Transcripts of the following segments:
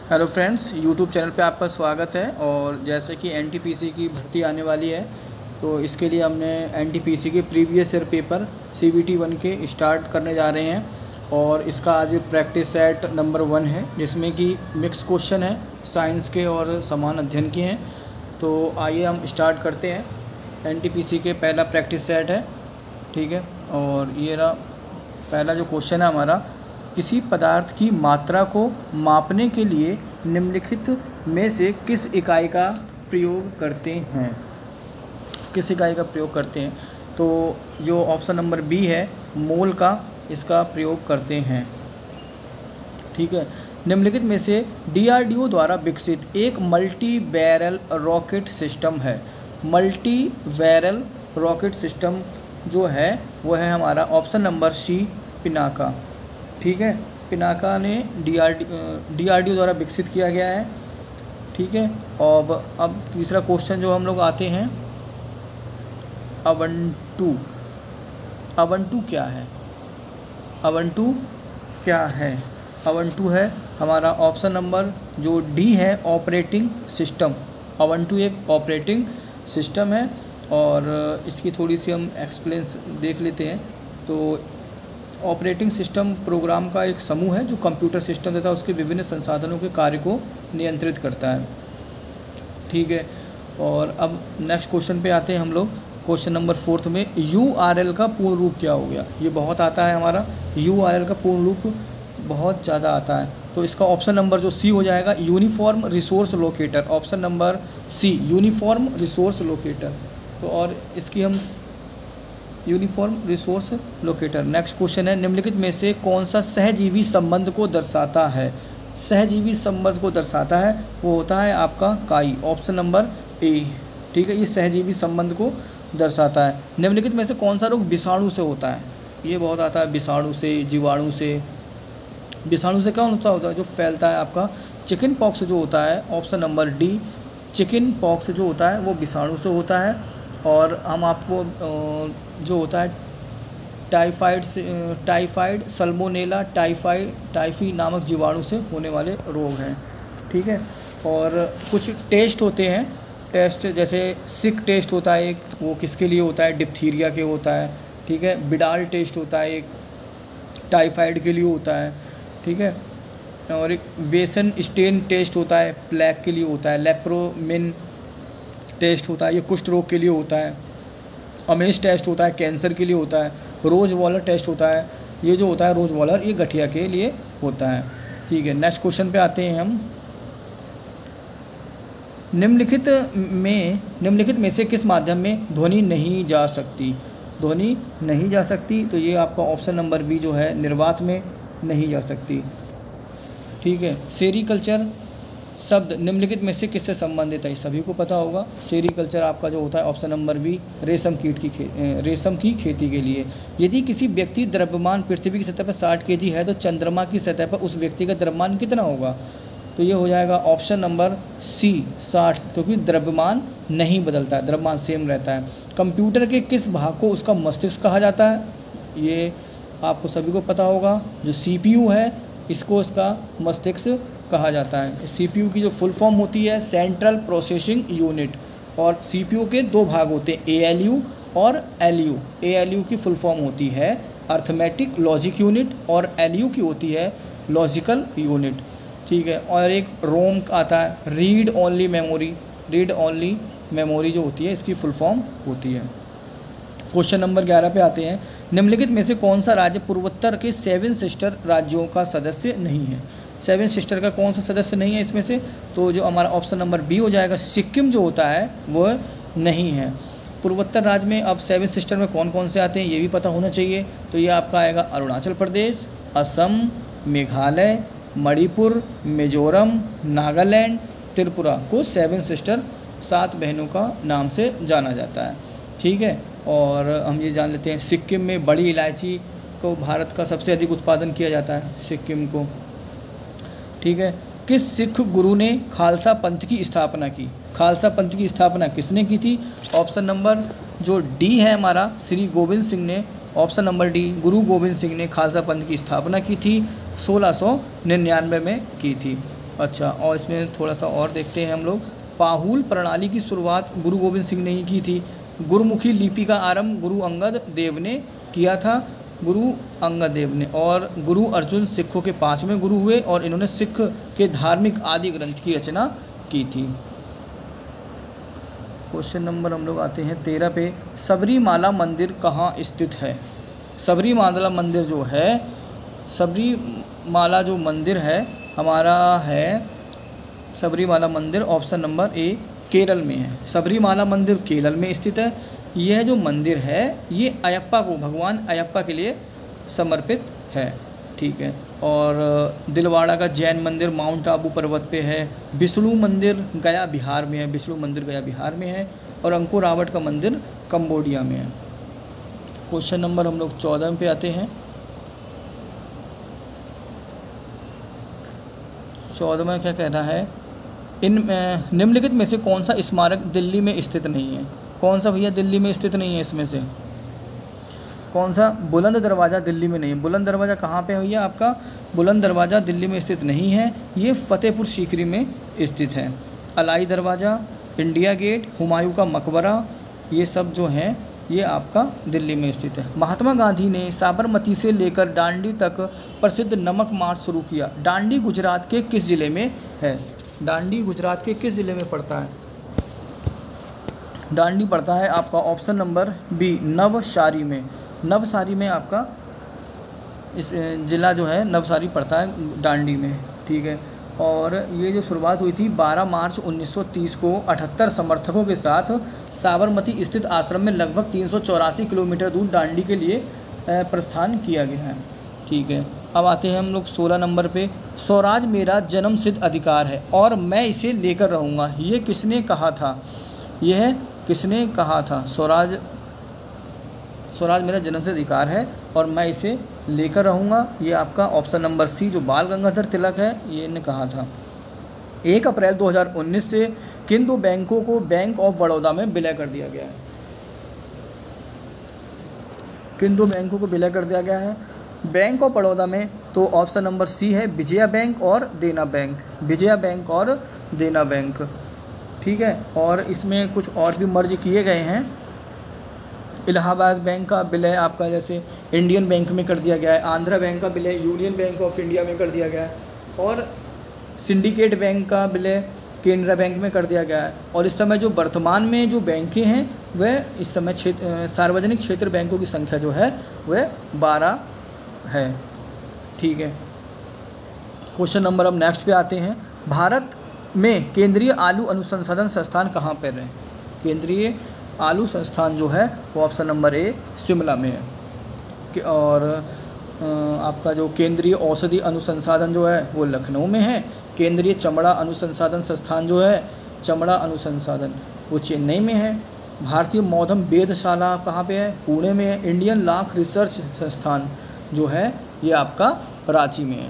Hello friends, YouTube channel पे आपका स्वागत है। और जैसे कि एनटीपीसी की भर्ती आने वाली है, तो इसके लिए हमने एनटीपीसी के प्रीवियस ईयर पेपर सीबीटी 1 के स्टार्ट करने जा रहे हैं। और इसका आज प्रैक्टिस सेट नंबर 1 है, जिसमें कि मिक्स क्वेश्चन है, साइंस के और समान अध्ययन के हैं। तो आइए हम स्टार्ट करते हैं। एनटीपीसी के पहला प्रैक्टिस सेट है, ठीक है। और ये रहा पहला जो क्वेश्चन है हमारा, किसी पदार्थ की मात्रा को मापने के लिए निम्नलिखित में से किस इकाई का प्रयोग करते हैं। किस इकाई का प्रयोग करते हैं? तो जो ऑप्शन नंबर बी है, मोल का, इसका प्रयोग करते हैं, ठीक है। निम्नलिखित में से डीआरडीओ द्वारा विकसित एक मल्टी बैरल रॉकेट सिस्टम है। मल्टी बैरल रॉकेट सिस्टम जो है वो है हमारा ऑप्शन नंबर सी, पिनाका, ठीक है। पिनाका ने डीआरडीओ द्वारा विकसित किया गया है, ठीक है। और अब तीसरा क्वेश्चन जो हम लोग आते हैं, अवंटू। अवंटू क्या है? अवंटू क्या है? अवंटू है हमारा ऑप्शन नंबर जो डी है, ऑपरेटिंग सिस्टम। अवंटू एक ऑपरेटिंग सिस्टम है। और इसकी थोड़ी सी हम एक्सप्लेंस देख लेते हैं। तो ऑपरेटिंग सिस्टम प्रोग्राम का एक समूह है जो कंप्यूटर सिस्टम तथा उसके विभिन्न संसाधनों के कार्य को नियंत्रित करता है, ठीक है। और अब नेक्स्ट क्वेश्चन पे आते हैं हम लोग। क्वेश्चन नंबर 4 में यूआरएल का पूर्ण रूप क्या हो गया? ये बहुत आता है हमारा, यूआरएल का पूर्ण रूप बहुत ज़्यादा आता है। तो इसका ऑप्शन नंबर जो सी हो जाएगा, uniform resource locator. Option number C, uniform resource locator. तो और इसकी हम uniform resource locator. Next question है, निम्नलिखित में से कौन सा सहजीवी संबंध को दर्शाता है? सहजीवी संबंध को दर्शाता है वो होता है आपका काई, ऑप्शन नंबर ए, ठीक है। ये सहजीवी संबंध को दर्शाता है। निम्नलिखित में से कौन सा रोग विषाणु से होता है? ये बहुत आता है, विषाणु से, जीवाणु से। विषाणु से कौन सा होता है जो फैलता है? आपका चिकन पॉक्स जो होता है, option number D, chicken pox जो होता है वो विषाणु से होता है। और हम आपको जो होता है टाइफाइड, सल्मोनेला टाइफी नामक जीवाणु से होने वाले रोग हैं, ठीक है। और कुछ टेस्ट होते हैं, टेस्ट जैसे सिक टेस्ट होता है एक, वो किसके लिए होता है? डिप्थीरिया के होता है, ठीक है। बिडाल टेस्ट होता है एक, टाइफाइड के लिए होता है, ठीक है। और एक वेसन स्टेन टेस्ट होता है, प्लेग के लिए होता है। लेप्रोमिन टेस्ट होता है, ये कुष्ठ रोग के लिए होता है। अमेज टेस्ट होता है, कैंसर के लिए होता है। रोज वॉलर टेस्ट होता है, ये जो होता है रोज वॉलर, ये गठिया के लिए होता है, ठीक है। नेक्स्ट क्वेश्चन पे आते हैं हम। निम्नलिखित में से किस माध्यम में ध्वनि नहीं जा सकती? ध्वनि नहीं जा सकती, तो ये आपका ऑप्शन नंबर बी जो है, निर्वात में नहीं जा सकती, ठीक है। सेरीकल्चर शब्द निम्नलिखित में से किससे संबंधित है? सभी को पता होगा। सेरीकल्चर आपका जो होता है ऑप्शन नंबर बी, रेशम की खेती के लिए। यदि किसी व्यक्ति द्रव्यमान पृथ्वी की सतह पर 60 kg है, तो चंद्रमा की सतह पर उस व्यक्ति का द्रव्यमान कितना होगा? तो ये हो जाएगा ऑप्शन नंबर सी, 60, क्योंकि द्रव्यमान नहीं बदलता है, द्रव्यमान सेम रहता है। कंप्यूटर के किस भाग को उसका मस्तिष्क कहा जाता है? ये आपको सभी को पता होगा। जो CPU है, इसको इसका मस्तिष्क कहा जाता है। CPU की जो फुल फॉर्म होती है, सेंट्रल प्रोसेसिंग यूनिट। और CPU के दो भाग होते हैं, ALU और LU। ALU की फुल फॉर्म होती है अर्थमेटिक लॉजिक यूनिट, और LU की होती है लॉजिकल यूनिट, ठीक है। और एक रोम आता है, read only memory. Read only memory जो होती है, इसकी फुल फॉर्म होती है। क्वेश्चन नंबर 11 पे आते हैं। निम्नलिखित में से कौन सा राज्य पूर्वोत्तर के 7 सिस्टर राज्यों का सदस्य नहीं है? 7 सिस्टर का कौन सा सदस्य नहीं है इसमें से? तो जो हमारा ऑप्शन नंबर बी हो जाएगा, सिक्किम जो होता है वो नहीं है। पूर्वोत्तर राज्य में अब 7 सिस्टर में कौन कौन से आते हैं ये भी पता होना चाहिए। तो ये आपका आएगा अरुणाचल प्रदेश, असम, मेघालय, मणिपुर, मिजोरम, नागालैंड, त्रिपुरा को 7 सिस्टर, 7 बहनों का नाम से जाना जाता है, ठीक है। और हम ये जान लेते हैं, सिक्किम में बड़ी इलायची को भारत का सबसे अधिक उत्पादन किया जाता है, सिक्किम को, ठीक है। किस सिख गुरु ने खालसा पंथ की स्थापना की? खालसा पंथ की स्थापना किसने की थी? ऑप्शन नंबर जो डी है हमारा, श्री गोविंद सिंह ने। ऑप्शन नंबर डी, गुरु गोविंद सिंह ने खालसा पंथ की स्थापना की थी, 1699 में की थी। अच्छा, और इसमें थोड़ा सा और देखते हैं हम लोग। पाहुल प्रणाली की शुरुआत गुरु गोविंद सिंह ने ही की थी। गुरुमुखी लिपि का आरंभ गुरु अंगद देव ने किया था, गुरु अंगद देव ने। और गुरु अर्जुन सिखों के 5वें गुरु हुए और इन्होंने सिख के धार्मिक आदि ग्रंथ की रचना की थी। क्वेश्चन नंबर हम लोग आते हैं 13 पे। सबरीमाला मंदिर कहाँ स्थित है? सबरीमाला मंदिर जो है, सबरीमाला जो मंदिर है हमारा है, सबरीमाला मंदिर ऑप्शन नंबर ए केरल में है। सबरीमाला मंदिर केरल में स्थित है। यह जो मंदिर है ये अयप्पा को, भगवान अयप्पा के लिए समर्पित है। ठीक है। और दिलवाड़ा का जैन मंदिर माउंट आबू पर्वत पे है। विष्णु मंदिर गया बिहार में है, विष्णु मंदिर गया बिहार में है। और अंकुर रावट का मंदिर कंबोडिया में है। क्वेश्चन नंबर हम लोग 14 पे आते हैं। 14 में क्या कहना है? इन निम्नलिखित में से कौन सा स्मारक दिल्ली में स्थित नहीं है? कौन सा भैया दिल्ली में स्थित नहीं है? इसमें से कौन सा? बुलंद दरवाज़ा दिल्ली में नहीं है। बुलंद दरवाज़ा कहाँ पे है भैया आपका? बुलंद दरवाज़ा दिल्ली में स्थित नहीं है, ये फतेहपुर सीकरी में स्थित है। अलाई दरवाज़ा, इंडिया गेट, हुमायूं का मकबरा, ये सब जो हैं ये आपका दिल्ली में स्थित है। महात्मा गांधी ने साबरमती से लेकर दांडी तक प्रसिद्ध नमक मार्च शुरू किया। दांडी गुजरात के किस ज़िले में है? दांडी गुजरात के किस ज़िले में पड़ता है? दांडी पड़ता है आपका ऑप्शन नंबर बी नवसारी में। नवसारी में आपका इस ज़िला जो है नवसारी पड़ता है दांडी में। ठीक है। और ये जो शुरुआत हुई थी 12 मार्च 1930 को 78 समर्थकों के साथ साबरमती स्थित आश्रम में लगभग 384 किलोमीटर दूर दांडी के लिए प्रस्थान किया गया है। ठीक है। अब आते हैं हम लोग 16 नंबर पे। स्वराज मेरा जन्मसिद्ध अधिकार है और मैं इसे लेकर रहूँगा, ये किसने कहा था? यह किसने कहा था? स्वराज मेरा जन्मसिद्ध अधिकार है और मैं इसे लेकर रहूँगा, ये आपका ऑप्शन नंबर सी जो बाल गंगाधर तिलक है ये ने कहा था। 1 अप्रैल 2019 से किन दो बैंकों को बैंक ऑफ बड़ौदा में विलय कर दिया गया है? किन दो बैंकों को विलय कर दिया गया है बैंक ऑफ बड़ौदा में? तो ऑप्शन नंबर सी है विजया बैंक और देना बैंक। विजया बैंक और देना बैंक। ठीक है। और इसमें कुछ और भी मर्ज किए गए हैं। इलाहाबाद बैंक का विलय आपका जैसे इंडियन बैंक में कर दिया गया है। आंध्रा बैंक का विलय यूनियन बैंक ऑफ इंडिया में कर दिया गया है। और सिंडिकेट बैंक का विलय केनरा बैंक में कर दिया गया है। और इस समय जो वर्तमान में जो बैंकें हैं वह इस समय सार्वजनिक क्षेत्र बैंकों की संख्या जो है वह 12 है। ठीक है। क्वेश्चन नंबर अब नेक्स्ट पे आते हैं। भारत में केंद्रीय आलू अनुसंधान संस्थान कहाँ पर है? केंद्रीय आलू संस्थान जो है वो ऑप्शन नंबर ए शिमला में है। और आपका जो केंद्रीय औषधि अनुसंधान जो है वो लखनऊ में है। केंद्रीय चमड़ा अनुसंधान संस्थान जो है चमड़ा अनुसंधान वो चेन्नई में है। भारतीय मौसम वेधशाला कहाँ पे है? पुणे में है। इंडियन लाख रिसर्च संस्थान जो है ये आपका रांची में है।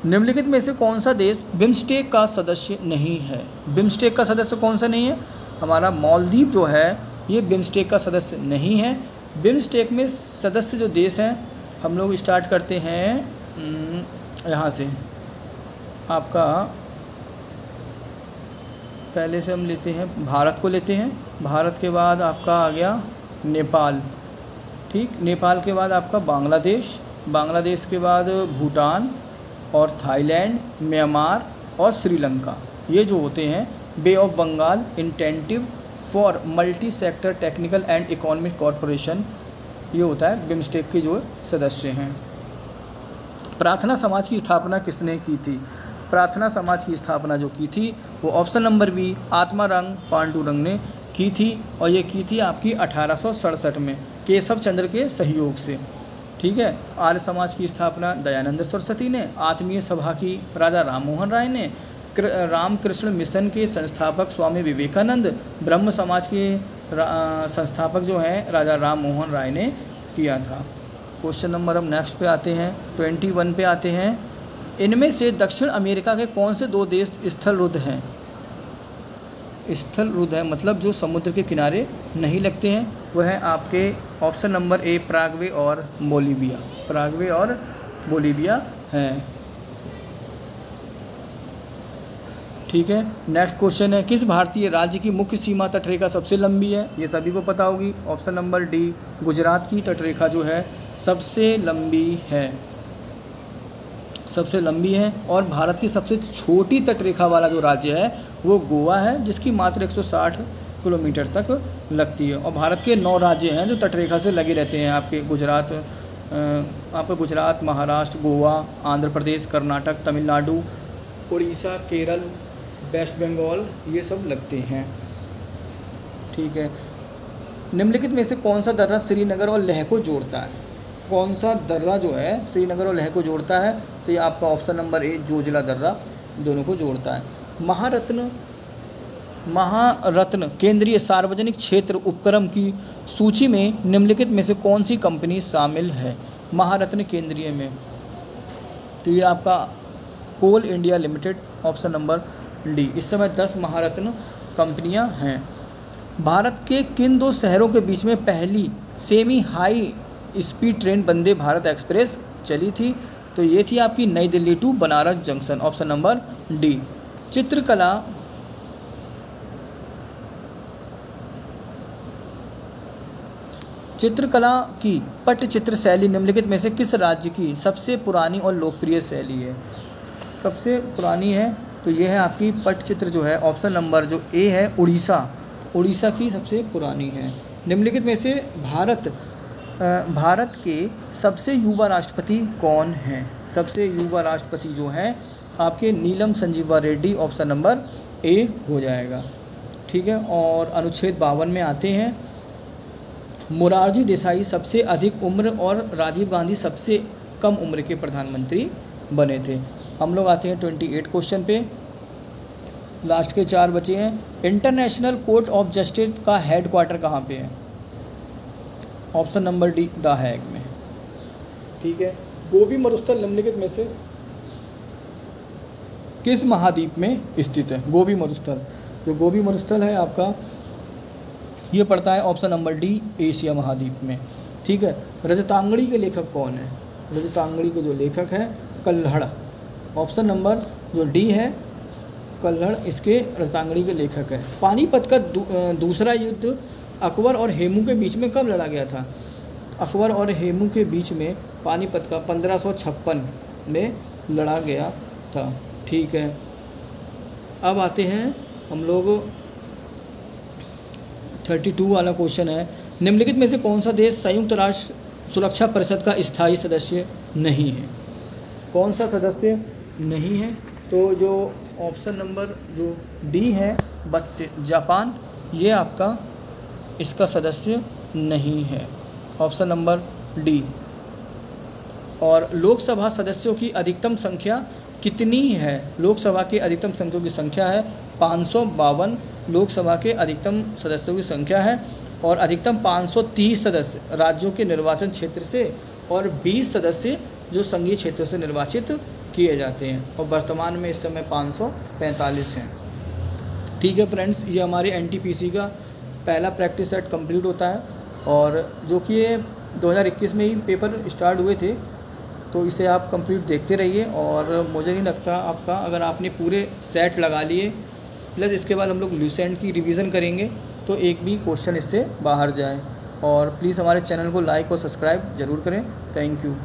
निम्नलिखित में से कौन सा देश बिम्स्टेक का सदस्य नहीं है? बिम्स्टेक का सदस्य कौन सा नहीं है? हमारा मालदीव जो है ये बिम्स्टेक का सदस्य नहीं है। बिम्स्टेक में सदस्य जो देश हैं हम लोग स्टार्ट करते हैं यहाँ से, आपका पहले से हम लेते हैं भारत को लेते हैं। भारत के बाद आपका आ गया नेपाल। ठीक। नेपाल के बाद आपका बांग्लादेश। बांग्लादेश के बाद भूटान और थाईलैंड, म्यांमार और श्रीलंका। ये जो होते हैं bay of Bengal initiative for multi sector technical and economic corporation, ये होता है बिम्स्टेक के जो सदस्य हैं। प्रार्थना समाज की स्थापना किसने की थी? प्रार्थना समाज की स्थापना जो की थी वो option number B Atmaram Pandurang ने की थी। और ये की थी आपकी 1867 में केशव चंद्र के सहयोग से। ठीक है। आर्य समाज की स्थापना दयानंद सरस्वती ने। आत्मीय सभा की राजा राममोहन राय ने। रामकृष्ण मिशन के संस्थापक स्वामी विवेकानंद। ब्रह्म समाज के संस्थापक जो हैं राजा राममोहन राय ने किया था। क्वेश्चन नंबर हम नेक्स्ट पे आते हैं 21 पे आते हैं। इनमें से दक्षिण अमेरिका के कौन से दो देश स्थल रुद्ध हैं? स्थल रुद्ध है मतलब जो समुद्र के किनारे नहीं लगते हैं, वह है आपके ऑप्शन नंबर ए पराग्वे और बोलीविया। पराग्वे और बोलीविया हैं। ठीक है। नेक्स्ट क्वेश्चन है, किस भारतीय राज्य की मुख्य सीमा तटरेखा सबसे लंबी है? ये सभी को पता होगी। ऑप्शन नंबर डी, गुजरात की तटरेखा जो है सबसे लंबी है, सबसे लंबी है। और भारत की सबसे छोटी तटरेखा वाला जो राज्य है वो गोवा है, जिसकी मात्र 160 किलोमीटर तक लगती है। और भारत के 9 राज्य हैं जो तटरेखा से लगे रहते हैं, आपके गुजरात, महाराष्ट्र, गोवा, आंध्र प्रदेश, कर्नाटक, तमिलनाडु, उड़ीसा, केरल, वेस्ट बंगाल, ये सब लगते हैं। ठीक है। निम्नलिखित में से कौन सा दर्रा श्रीनगर और लेह को जोड़ता है? कौन सा दर्रा जो है श्रीनगर और लेह को जोड़ता है? तो ये आपका ऑप्शन नंबर ए, जोजिला दर्रा दोनों को जोड़ता है। महारत्न केंद्रीय सार्वजनिक क्षेत्र उपक्रम की सूची में निम्नलिखित में से कौन सी कंपनी शामिल है? महारत्न केंद्रीय में तो ये आपका Coal India Limited, option number d. इस समय 10 महारत्न कंपनियां हैं। भारत के किन 2 शहरों के बीच में पहली semi high speed train Vande Bharat express चली थी? तो ये थी आपकी Nai Delhi to Banaras junction, option number D. चित्रकला की पटचित्र शैली निम्नलिखित में से किस राज्य की सबसे पुरानी और लोकप्रिय शैली है? सबसे पुरानी है तो यह है आपकी पटचित्र जो है, ऑप्शन नंबर जो ए है, उड़ीसा की सबसे पुरानी है। निम्नलिखित में से भारत के सबसे युवा राष्ट्रपति कौन हैं? सबसे युवा राष्ट्रपति जो हैं आपके Neelam Sanjiva Reddy, option number a हो जाएगा। ठीक है। और अनुच्छेद 52 में आते हैं, मोरारजी देसाई सबसे अधिक उम्र और राजीव गांधी सबसे कम उम्र के प्रधानमंत्री बने थे। हम लोग आते हैं 28 क्वेश्चन पे, लास्ट के 4 बचे हैं। इंटरनेशनल कोर्ट ऑफ जस्टिस का हेड क्वार्टर कहाँ पे है? Option number D, the Hague में। ठीक है। गोबी मरुस्थल निम्नलिखित में से किस महाद्वीप में स्थित है? गोबी मरुस्थल, जो गोबी मरुस्थल है आपका ये पड़ता है ऑप्शन नंबर डी, एशिया महाद्वीप में। ठीक है। रजतांगड़ी के लेखक कौन है? रजतांगड़ी के जो लेखक है कल्हड़, ऑप्शन नंबर जो डी है, कल्हड़ इसके रजतांगड़ी के लेखक है। पानीपत का दूसरा युद्ध अकबर और हेमू के बीच में कब लड़ा गया था? अकबर और हेमू के बीच में पानीपत का 1556 में लड़ा गया था। ठीक है। अब आते हैं हम लोग 32 वाला क्वेश्चन है, निम्नलिखित में से कौन सा देश संयुक्त राष्ट्र सुरक्षा परिषद का स्थायी सदस्य नहीं है? कौन सा सदस्य नहीं है? तो जो ऑप्शन नंबर जो डी है, जापान, ये आपका इसका सदस्य नहीं है, ऑप्शन नंबर डी। और लोकसभा सदस्यों की अधिकतम संख्या कितनी है? लोकसभा के अधिकतम सदस्यों की संख्या है 552 लोकसभा के अधिकतम सदस्यों की संख्या है। और अधिकतम 530 सदस्य राज्यों के निर्वाचन क्षेत्र से और 20 सदस्य जो संघीय क्षेत्रों से निर्वाचित किए जाते हैं। और वर्तमान में इस समय 545 हैं। ठीक है फ्रेंड्स, ये हमारे एनटीपीसी का पहला प्रैक्टिस सेट कंप्लीट होता है। और जो कि ये 2021 में ही पेपर स्टार्ट हुए थे, तो इसे आप कंप्लीट देखते रहिए। और मुझे नहीं लगता आपका, अगर आपने पूरे सेट लगा लिए प्लस इसके बाद हम लोग ल्यूसेंट की रिवीजन करेंगे, तो एक भी क्वेश्चन इससे बाहर जाए। और प्लीज़ हमारे चैनल को लाइक और सब्सक्राइब ज़रूर करें। Thank you.